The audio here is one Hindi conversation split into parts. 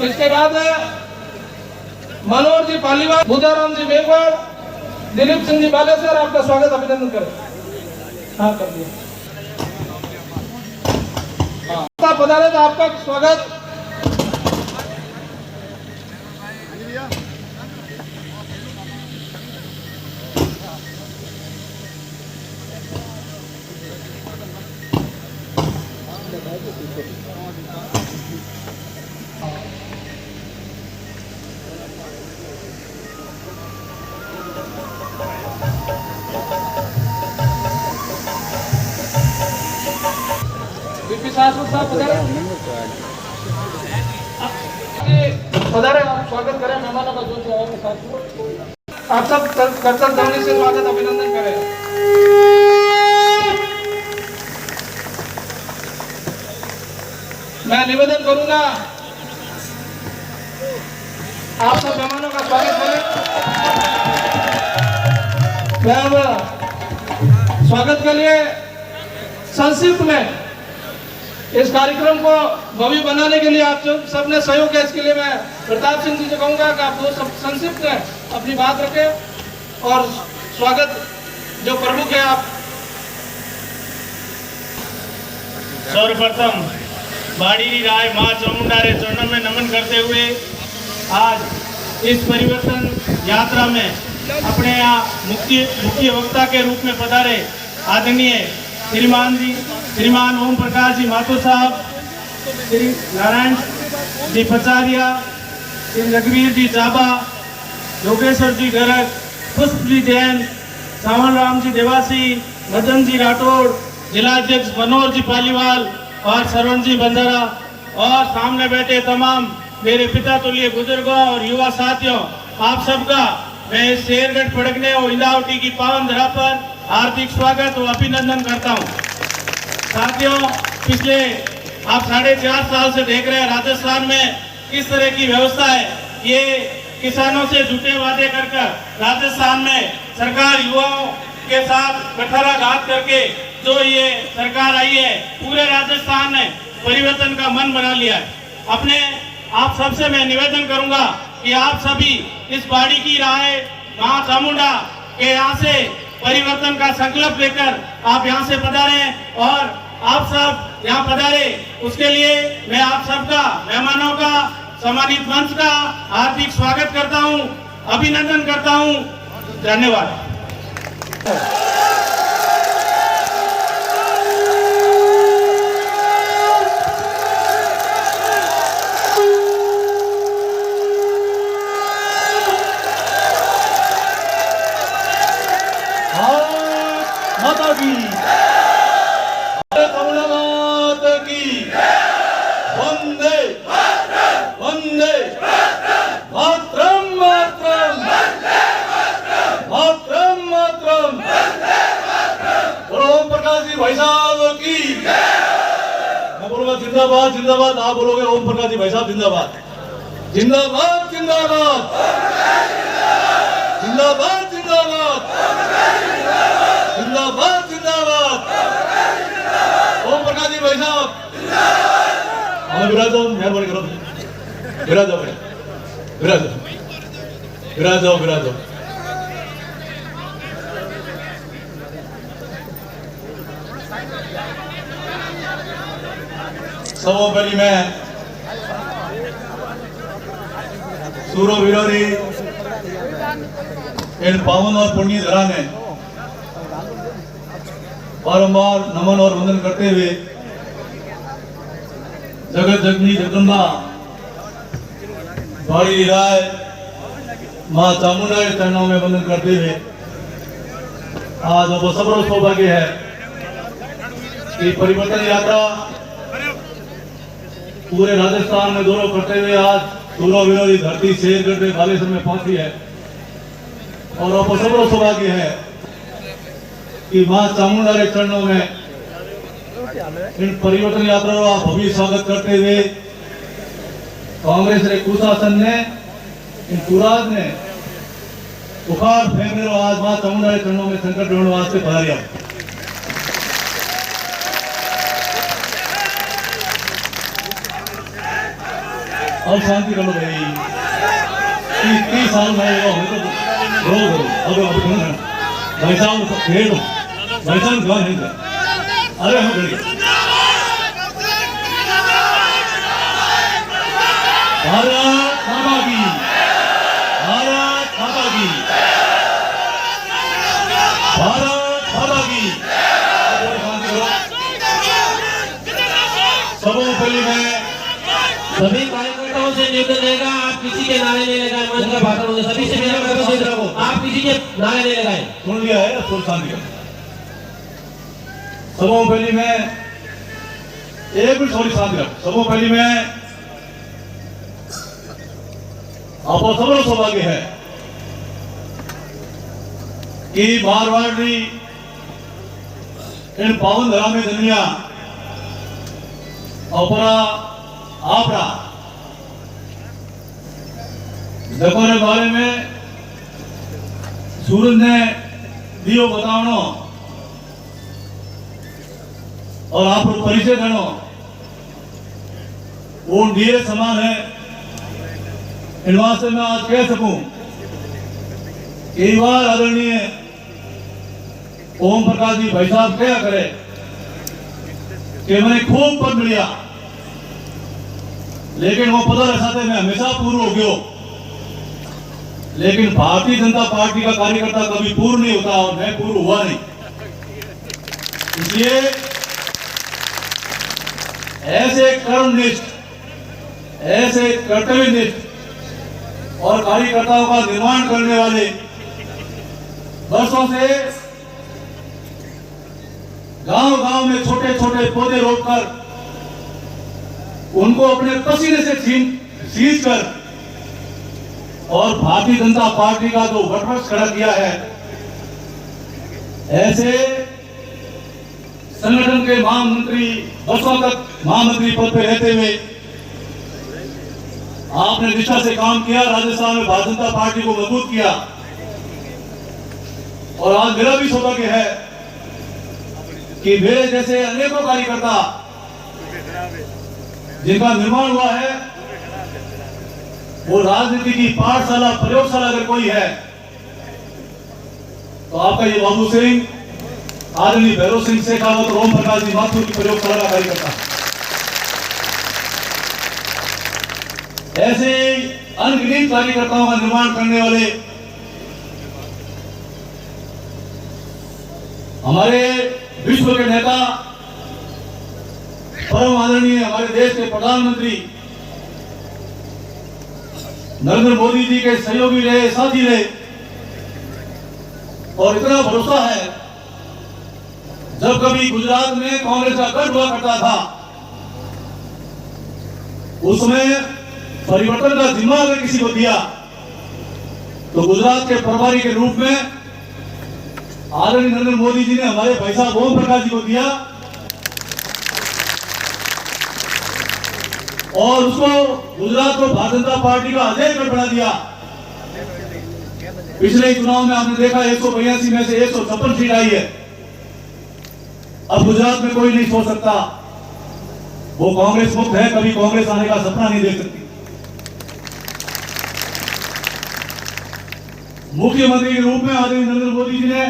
इसके बाद मनोहर जी पालीवाल, बुधाराम जी मेघवाल, दिलीप सिंह जी बालेश्वर, आपका स्वागत अभिनंदन करें। हाँ कर दिया। हाँ पधारे तो आपका स्वागत। साहब पधारे, आप स्वागत करें मेहमानों का। जो आएंगे साथ आप सब कर्तव्य ध्वनि से स्वागत अभिनंदन करें। मैं निवेदन करूंगा आप सब मेहमानों का स्वागत करें। मैं स्वागत के लिए संक्षिप्त में इस कार्यक्रम को भव्य बनाने के लिए आप सबने सहयोग किया, इसके लिए मैं प्रताप सिंह जी से कहूंगा कि आप दो संक्षिप्त में अपनी बात रखें और स्वागत जो प्रमुख है आप। सर्वप्रथम बाड़ी राय मां चामुंडा रे चरणों में नमन करते हुए आज इस परिवर्तन यात्रा में अपने यहाँ मुख्य वक्ता के रूप में पधारे आदरणीय श्रीमान ओम प्रकाश जी माथुर साहब, श्री नारायण जी पचारिया, श्री रघुवीर जी चाबा, योगेश्वर जी गर्ग, पुष्प जी जैन, सावन राम जी देवासी, मदन जी राठौड़, जिलाध्यक्ष मनोहर जी पालीवाल और सरवण जी बंजारा और सामने बैठे तमाम मेरे पिता तुल्य बुजुर्गों और युवा साथियों, आप सबका मैं शेरगढ़ फड़कने और इंदावटी की पावन धरा पर हार्दिक स्वागत और अभिनंदन करता हूं। साथियों, पिछले आप 4.5 साल से देख रहे हैं राजस्थान में किस तरह की व्यवस्था है। ये किसानों से झूठे वादे कर राजस्थान में सरकार युवाओं के साथ कठाराघात करके जो ये सरकार आई है, पूरे राजस्थान ने परिवर्तन का मन बना लिया है। अपने आप सबसे मैं निवेदन करूंगा कि आप सभी इस बाड़ी की राय मां चामुंडा के यहाँ से परिवर्तन का संकल्प लेकर आप यहाँ से पधारे और आप सब यहाँ पधारे, उसके लिए मैं आप सबका मेहमानों का सम्मानित मंच का हार्दिक स्वागत करता हूँ, अभिनंदन करता हूँ। धन्यवाद। माता की वंदे वंदे मातरम मातरम मातरम मातरम। ओम प्रकाश जी भाई साहब की मैं बोलूंगा जिंदाबाद जिंदाबाद, आप बोलोगे ओम प्रकाश जी भाई साहब जिंदाबाद जिंदाबाद जिंदाबाद जिंदाबाद जिंदाबाद जिंदाबाद जिंदाबाद। ओम प्रकाश जी भाई साहब हमें विराज जाओ, मेहरबानी करो, विराज जाओ, विराज जाओ, विराज जाओ, विराज जाओ। सबों पहली मैं सूरो विरोधी इन पावन और पुण्य धरा ने बारंबार नमन और वंदन करते हुए जगत जगनी जगदम्बा बाड़ी राय मां चामुंडा के चरणों में वंदन करते हुए आज अब सबरो सौभाग्य है कि परिवर्तन यात्रा पूरे राजस्थान में दौरा करते हुए आज सूरो विरोधी धरती शेरगढ़ में बालेश्वर में पहुंची है और अब सबरो सौभाग्य है कि मां चामुंडा के चरणों में इन परिवर्तन यात्रा का भव्य स्वागत करते हुए कांग्रेस रे कुशासन ने इन कुराज ने उखाड़ फेंकने आज मां चामुंडा के चरणों में संकट ढूंढने वास्ते पधारिया। अब शांति कर लो भाई। 30 साल में हमें तो रो भाई साहब खेल भाई साहब गवा नहीं कर। अरे हम गए भारत माता की, भारत माता की, भारत माता की। सबों पहले मैं सभी कार्यकर्ताओं से निवेदन रहेगा, आप किसी के नारे नहीं लगाए। मंच का भाषण होगा, सभी से मेरा निवेदन है, आप किसी के नारे नहीं लगाए। सुन लिया है, अब शांति कर। सबों पहले मैं एक मिनट थोड़ी शांति रख। सबों पहले मैं आपको सबरो सौभाग्य है कि मारवाड़ी इन पावन धरा में दुनिया अपरा आपरा देखो ने बारे में सूरज ने दियो बतावनो और आप परिचय देनो वो दिए समान है। इन वास्ते मैं आज कह सकूं कई बार आदरणीय ओम प्रकाश जी भाई साहब क्या करे कि मैंने खूब पद लिया, लेकिन वो पद साथे में हमेशा पूर्ण हो गयो। लेकिन भारतीय जनता पार्टी का कार्यकर्ता कभी पूर्ण नहीं होता और मैं पूर्ण हुआ नहीं। इसलिए ऐसे कर्मनिष्ठ, ऐसे कर्तव्यनिष्ठ और कार्यकर्ताओं का निर्माण करने वाले वर्षों से गांव-गांव में छोटे छोटे पौधे रोपकर उनको अपने पसीने से सींच कर और भारतीय जनता पार्टी का जो वटवृक्ष खड़ा किया है, ऐसे संगठन के महामंत्री वर्षों तक महामंत्री पद पे रहते हुए आपने निष्ठा से काम किया, राजस्थान में भारतीय जनता पार्टी को मजबूत किया। और आज मेरा भी सौभाग्य है कि मेरे जैसे अनेकों कार्यकर्ता जिनका निर्माण हुआ है, वो राजनीति की पाठशाला प्रयोगशाला अगर कोई है तो आपका ये बाबू सिंह, आदरणीय भैरव सिंह शेखावत और ओम प्रकाश जी माथुर की प्रयोगशाला का कार्यकर्ता। ऐसे अनगिनत कार्यकर्ताओं का निर्माण करने वाले हमारे विश्व के नेता, परम आदरणीय हमारे देश के प्रधानमंत्री नरेंद्र मोदी जी के सहयोगी रहे, साथी रहे। और इतना भरोसा है, जब कभी गुजरात में कांग्रेस का गढ़ हुआ करता था, उसमें परिवर्तन का जिम्मा अगर किसी को दिया तो गुजरात के प्रभारी के रूप में आदरणीय नरेंद्र मोदी जी ने हमारे भाई साहब ओम प्रकाश जी को दिया और उसको गुजरात को भारतीय जनता पार्टी का अध्यक्ष बना दिया। पिछले चुनाव में आपने देखा 182 में से 156 सीट आई है। अब गुजरात में कोई नहीं सोच सकता वो कांग्रेस मुक्त है, कभी कांग्रेस आने का सपना नहीं देख सकती। मुख्यमंत्री के रूप में आदरणीय नरेंद्र मोदी जी ने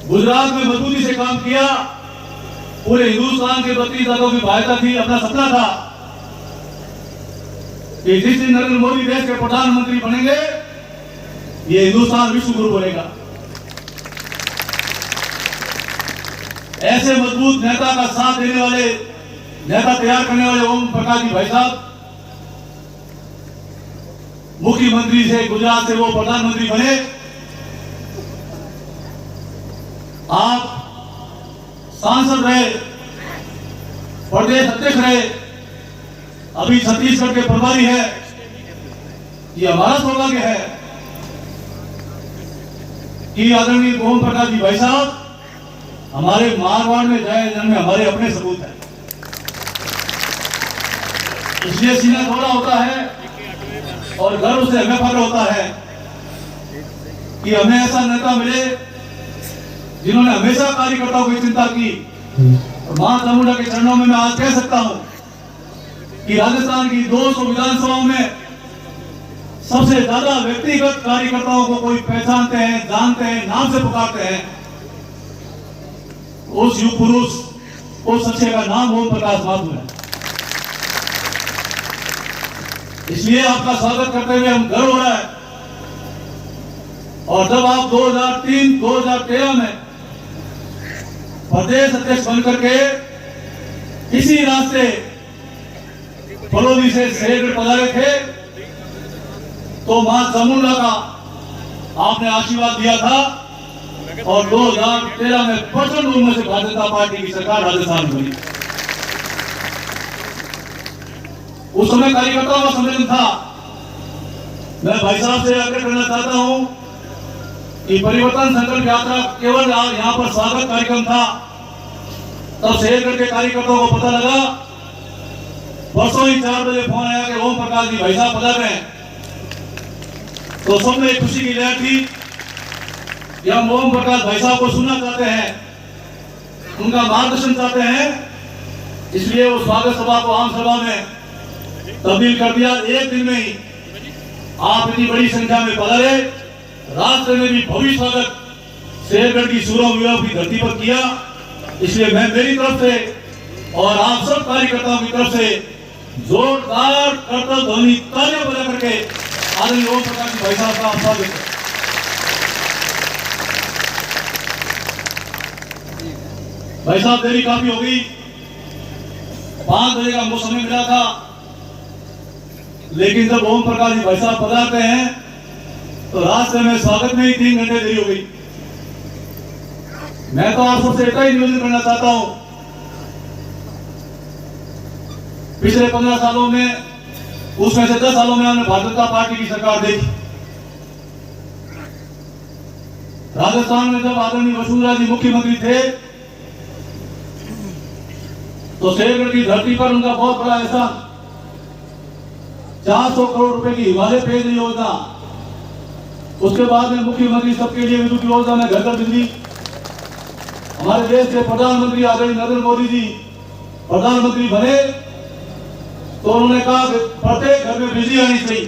गुजरात में मजबूती से काम किया। पूरे हिंदुस्तान के 32 राज्यों की भाईता थी। अपना सपना था कि जिस दिन नरेंद्र मोदी देश के प्रधानमंत्री बनेंगे, ये हिंदुस्तान विश्व गुरु बनेगा। ऐसे मजबूत नेता का साथ देने वाले, नेता तैयार करने वाले ओम प्रकाश जी भाई साहब मुख्यमंत्री से गुजरात से वो प्रधानमंत्री बने। आप सांसद रहे, प्रदेश अध्यक्ष रहे, अभी छत्तीसगढ़ के प्रभारी है। ये हमारा सौभाग्य है कि आदरणीय ओम प्रकाश जी भाई साहब हमारे मारवाड़ में जाए जन्म हमारे अपने सबूत है। इसलिए सीना थोड़ा होता है और गर्व से हमें फख्र होता है कि हमें ऐसा नेता मिले जिन्होंने हमेशा कार्यकर्ताओं की चिंता की। और मां चामुंडा के चरणों में मैं आज कह सकता हूं कि राजस्थान की 200 विधानसभाओं में सबसे ज्यादा व्यक्तिगत कार्यकर्ताओं को कोई पहचानते हैं, जानते हैं, नाम से पुकारते हैं, उस युग पुरुष, उस सच्चे का नाम ओम प्रकाश माथुर है। इसलिए आपका स्वागत करते हुए हम गर्व हो रहा है। और जब आप 2013 में प्रदेश अध्यक्ष बनकर के इसी रास्ते फलोदी से शेरगढ़ पधारे थे, तो मां चामुंडा का आपने आशीर्वाद दिया था और 2013 में प्रचंड बहुमत से भारतीय जनता पार्टी की सरकार राजस्थान में बनी। उस समय कार्यकर्ताओं का सम्मेलन था। मैं भाई साहब से आग्रह करना चाहता हूं कि परिवर्तन संकल्प यात्रा केवल यहाँ पर स्वागत कार्यक्रम था, तब शेरगढ़ के कार्यकर्ताओं को पता लगा, परसों ही 4 बजे फोन आया कि ओम प्रकाश जी भाई साहब पधार रहे हैं। तो सब में खुशी की लहर थी कि हम ओम प्रकाश भाई साहब को सुनना चाहते हैं, उनका मार्गदर्शन चाहते हैं। इसलिए वो स्वागत सभा को आम सभा में तब्दील कर दिया। एक दिन में ही आप इतनी बड़ी संख्या में पधारे, राष्ट्र ने भी भव्य स्वागत शेरगढ़ की सूरों वीरों की धरती पर किया। इसलिए मैं मेरी तरफ से और आप सब कार्यकर्ताओं की तरफ से जोरदार करतल ध्वनि तालियां बजा करके आदरणीय ओम प्रकाश जी भाई साहब का स्वागत है। भाई साहब देरी काफी हो गई, 5 बजे का हमको समय मिला था, लेकिन जब ओम प्रकाश जी भाई साहब पधारते हैं तो रास्ते में स्वागत में ही 3 घंटे देरी हो गई। मैं तो आप सबसे एक ही निवेदन करना चाहता हूं, पिछले 15 सालों में, उसमें से 10 सालों में हमने भारतीय जनता पार्टी की सरकार देखी। राजस्थान में जब आदरणीय वसुंधरा जी मुख्यमंत्री थे तो शेरगढ़ की धरती पर उनका बहुत बड़ा एहसान, 400 करोड़ रुपए की हिमालय पेयजल योजना, उसके बाद में मुख्यमंत्री सबके लिए विद्युत योजना में घर घर बिजली, हमारे देश के प्रधानमंत्री आदरणीय नरेंद्र मोदी जी प्रधानमंत्री बने तो उन्होंने कहा कि प्रत्येक घर में बिजली आनी चाहिए।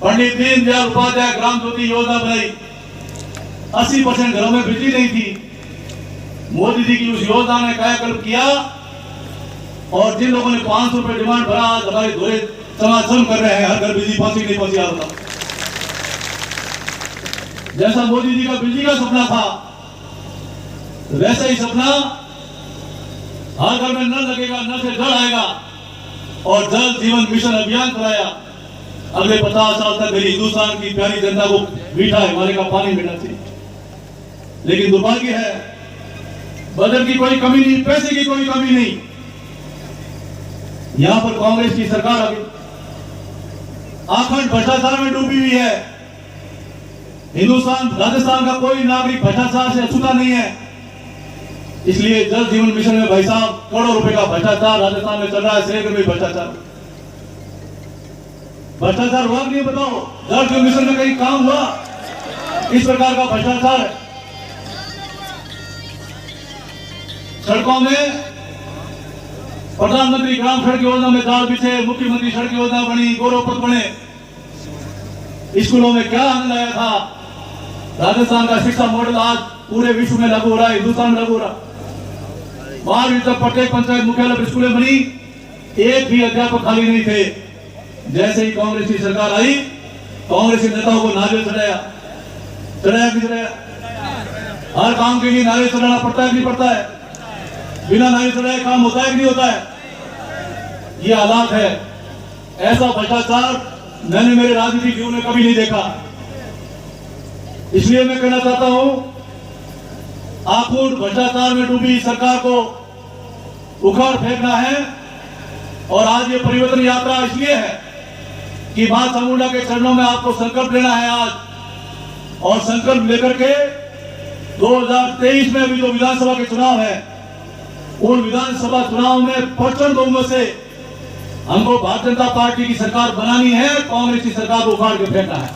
पंडित दीनदयाल उपाध्याय ग्राम ज्योति योजना बनाई, 80% घरों में बिजली नहीं थी। मोदी जी की उस योजना ने कायाकल्प किया और जिन लोगों ने 500 रुपए डिमांड भरा, आज हमारे धोरे चमाचम कर रहे हैं, हर घर बिजली पहुंची नहीं पहुंची। आ रहा जैसा मोदी जी का बिजली का सपना था, वैसा ही सपना हर घर में नल लगेगा, नल से जल आएगा और जल जीवन मिशन अभियान चलाया। अगले 50 साल तक मेरी हिंदुस्तान की प्यारी जनता को मीठा हिमालय का पानी मिलना चाहिए। लेकिन दुर्भाग्य है, बजट की कोई कमी नहीं, पैसे की कोई कमी नहीं। यहां पर कांग्रेस की सरकार अभी आखंड भ्रष्टाचार में डूबी हुई है। हिंदुस्तान, राजस्थान का कोई नागरिक भ्रष्टाचार से अछूता नहीं है। इसलिए जल जीवन मिशन में भाई साहब करोड़ों रुपए का भ्रष्टाचार राजस्थान में चल रहा है। शेरगढ़ में भ्रष्टाचार हुआ नहीं, बताओ? जल जीवन मिशन में कहीं काम हुआ? इस प्रकार का भ्रष्टाचार है। सड़कों में प्रधानमंत्री ग्राम सड़क योजना में जाल बिछे, मुख्यमंत्री सड़क योजना बनी, गौरव पथ बने। स्कूलों में क्या आनंद आया था। राजस्थान का शिक्षा मॉडल आज पूरे विश्व में लागू हो रहा है, हिंदुस्तान में लागू हो रहा है। 12वीं तक प्रत्येक पंचायत मुख्यालय पर स्कूलें बनी, एक भी अध्यापक खाली नहीं थे। जैसे ही कांग्रेस की सरकार आई, कांग्रेसी नेताओं को नारियल चढ़ाया कि चढ़ाया? हर काम के लिए नारियल चढ़ाना पड़ता है कि नहीं पड़ता है? बिना नारियल चढ़ाए काम होता है कि नहीं होता है? ये हालात है। ऐसा भ्रष्टाचार मैंने मेरे राजनीतिक जीवन में कभी नहीं देखा। इसलिए मैं कहना चाहता हूं, आखुड़ भ्रष्टाचार में डूबी सरकार को उखाड़ फेंकना है। और आज ये परिवर्तन यात्रा इसलिए है कि मां चामुंडा के चरणों में आपको संकल्प लेना है आज, और संकल्प लेकर के 2023 में भी जो विधानसभा के चुनाव है, उन विधानसभा चुनाव में प्रचंड बहुमत से हमको भारतीय जनता पार्टी की सरकार बनानी है, कांग्रेस की सरकार को उखाड़ के फेंकना है।